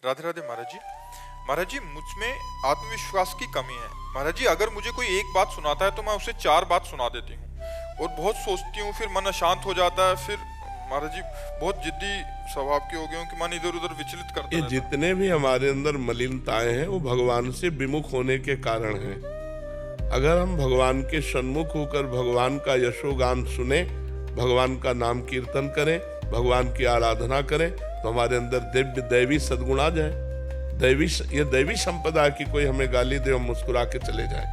राधे राधे महाराज जी मुझ में आत्मविश्वास की कमी है। महाराज जी अगर मुझे कोई एक बात सुनाता है तो मैं उसे 4 बात सुना देती हूँ और बहुत सोचती हूँ, फिर मन अशांत हो जाता है। फिर महाराज जी बहुत जिद्दी स्वभाव के हो गए हूँ कि मन इधर उधर विचलित करता ये रहता। जितने भी हमारे अंदर मलिनताएं हैं वो भगवान से विमुख होने के कारण हैं। अगर हम भगवान के सन्मुख होकर भगवान का यशोगान सुने, भगवान का नाम कीर्तन करें, भगवान की आराधना करें तो हमारे अंदर दिव्य दैवी सद्गुण आ जाए। ये दैवी संपदा की कोई हमें गाली दे और मुस्कुरा के चले जाए,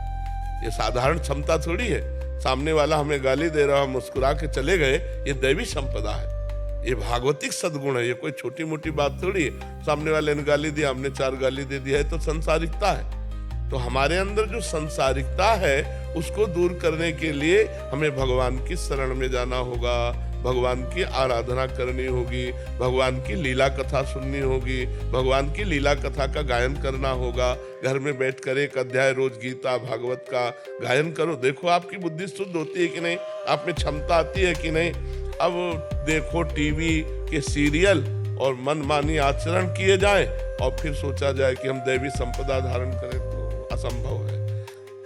ये साधारण क्षमता थोड़ी है। सामने वाला हमें गाली दे रहा, मुस्कुरा के चले गए, ये दैवी संपदा है, ये भागवतिक सद्गुण है। ये कोई छोटी मोटी बात थोड़ी है। सामने वाले ने गाली दिया, हमने 4 गाली दे दिया है तो संसारिकता है। तो हमारे अंदर जो संसारिकता है उसको दूर करने के लिए हमें भगवान की शरण में जाना होगा, भगवान की आराधना करनी होगी, भगवान की लीला कथा सुननी होगी, भगवान की लीला कथा का गायन करना होगा। घर में बैठकर 1 अध्याय रोज गीता भागवत का गायन करो, देखो आपकी बुद्धि शुद्ध होती है कि नहीं, आप में क्षमता आती है कि नहीं। अब देखो टीवी के सीरियल और मनमानी आचरण किए जाए और फिर सोचा जाए कि हम दैवी संपदा धारण करें तो असंभव है।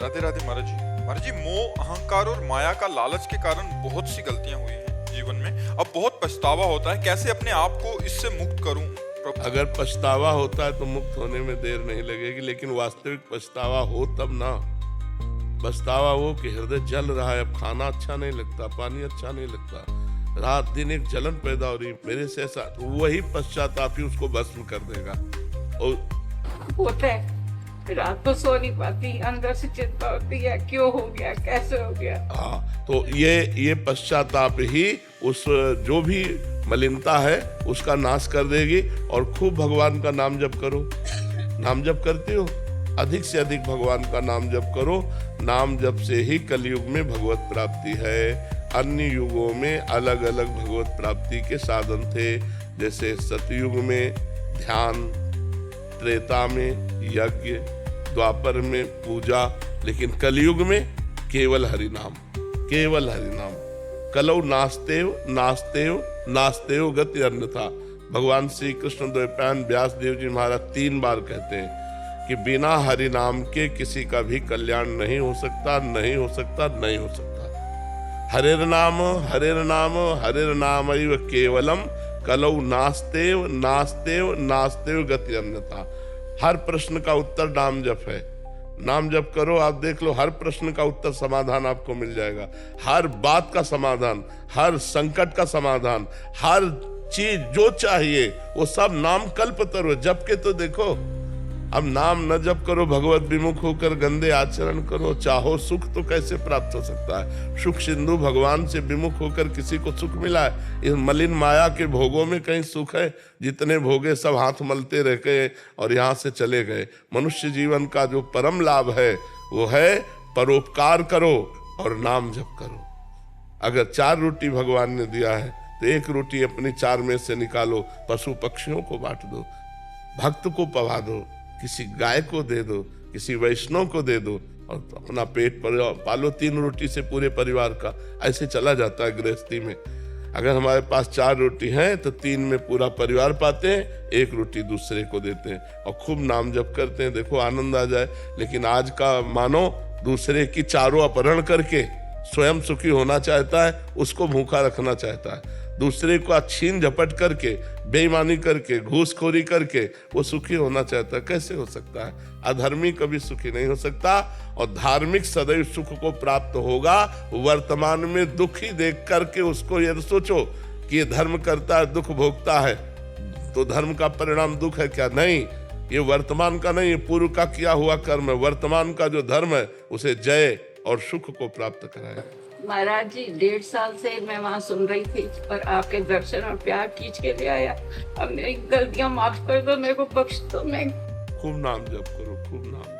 राधे राधे महाराज जी मोह अहंकार और माया का लालच के कारण बहुत सी गलतियां हुई हैं जीवन में। अब बहुत पछतावा होता है, कैसे अपने आप को इससे मुक्त करूं प्रभु? अगर पछतावा होता है तो मुक्त होने में देर नहीं लगेगी, लेकिन वास्तविक पछतावा हो तब ना। पछतावा वो कि हृदय जल रहा है, अब खाना अच्छा नहीं लगता, पानी अच्छा नहीं लगता, रात दिन एक जलन पैदा हो रही मेरे से, ऐसा तो वही पश्चाताप ही उसको भस्म कर देगा। और होता है रात को सो नहीं पाती, अंदर से चिंता होती है क्यों हो गया, कैसे हो गया। हाँ, तो ये पश्चाताप ही उस जो भी मलिनता है उसका नाश कर देगी। और खूब भगवान का नाम जप करो। नाम जप करते हो, अधिक से अधिक भगवान का नाम जप करो। नाम जप से ही कलयुग में भगवत प्राप्ति है। अन्य युगों में अलग अलग भगवत प्राप्ति के साधन थे, जैसे सतयुग में ध्यान, त्रेता में यज्ञ, द्वापर में पूजा, लेकिन कलयुग में केवल हरि नाम, केवल हरि नाम। कलौ नास्तेव नास्तेव नास्तेव गति अन्यथा। भगवान श्री कृष्ण द्वैपायन व्यास देव जी महाराज 3 बार कहते हैं कि बिना हरि नाम के किसी का भी कल्याण नहीं हो सकता, नहीं हो सकता, नहीं हो सकता। हरेर नाम हरेर नाम हरेर नाम एव केवलम कलौ नास्तेव नास्तेव नास्तेव गति अन्यथा। हर प्रश्न का उत्तर नाम जप है। नाम जप करो, आप देख लो हर प्रश्न का उत्तर समाधान आपको मिल जाएगा। हर बात का समाधान, हर संकट का समाधान, हर चीज जो चाहिए वो सब नाम कल्पतरु। जप के तो देखो। अब नाम न जप करो, भगवत विमुख होकर गंदे आचरण करो, चाहो सुख तो कैसे प्राप्त हो सकता है? सुख सिंधु भगवान से विमुख होकर किसी को सुख मिला है? इस मलिन माया के भोगों में कहीं सुख है? जितने भोगे सब हाथ मलते रह गए और यहाँ से चले गए। मनुष्य जीवन का जो परम लाभ है वो है परोपकार करो और नाम जप करो। अगर 4 रोटी भगवान ने दिया है तो 1 रोटी अपनी 4 में से निकालो, पशु पक्षियों को बांट दो, भक्त को पवा दो, किसी गाय को दे दो, किसी वैष्णव को दे दो और अपना पेट पर पालो। 3 रोटी से पूरे परिवार का ऐसे चला जाता है गृहस्थी में। अगर हमारे पास 4 रोटी हैं तो 3 में पूरा परिवार पाते हैं, 1 रोटी दूसरे को देते हैं और खूब नाम जप करते हैं, देखो आनंद आ जाए। लेकिन आज का मानो दूसरे की चारों अपहरण करके स्वयं सुखी होना चाहता है, उसको भूखा रखना चाहता है। दूसरे को छीन झपट करके, बेईमानी करके, घूसखोरी करके वो सुखी होना चाहता है। कैसे हो सकता है? अधर्मी कभी सुखी नहीं हो सकता और धार्मिक सदैव सुख को प्राप्त होगा। वर्तमान में दुखी देख करके उसको यदि सोचो कि ये धर्म करता है, दुख भोगता है, तो धर्म का परिणाम दुख है क्या? नहीं, ये वर्तमान का नहीं, ये पूर्व का किया हुआ कर्म है। वर्तमान का जो धर्म है उसे जय और सुख को प्राप्त कराए। महाराज जी 1.5 साल से मैं वहाँ सुन रही थी और आपके दर्शन और प्यार खींच के ले आया। अब मेरी गलतियां माफ कर दो, मेरे को बख्श दो। मैं खूब नाम जप करो, खूब नाम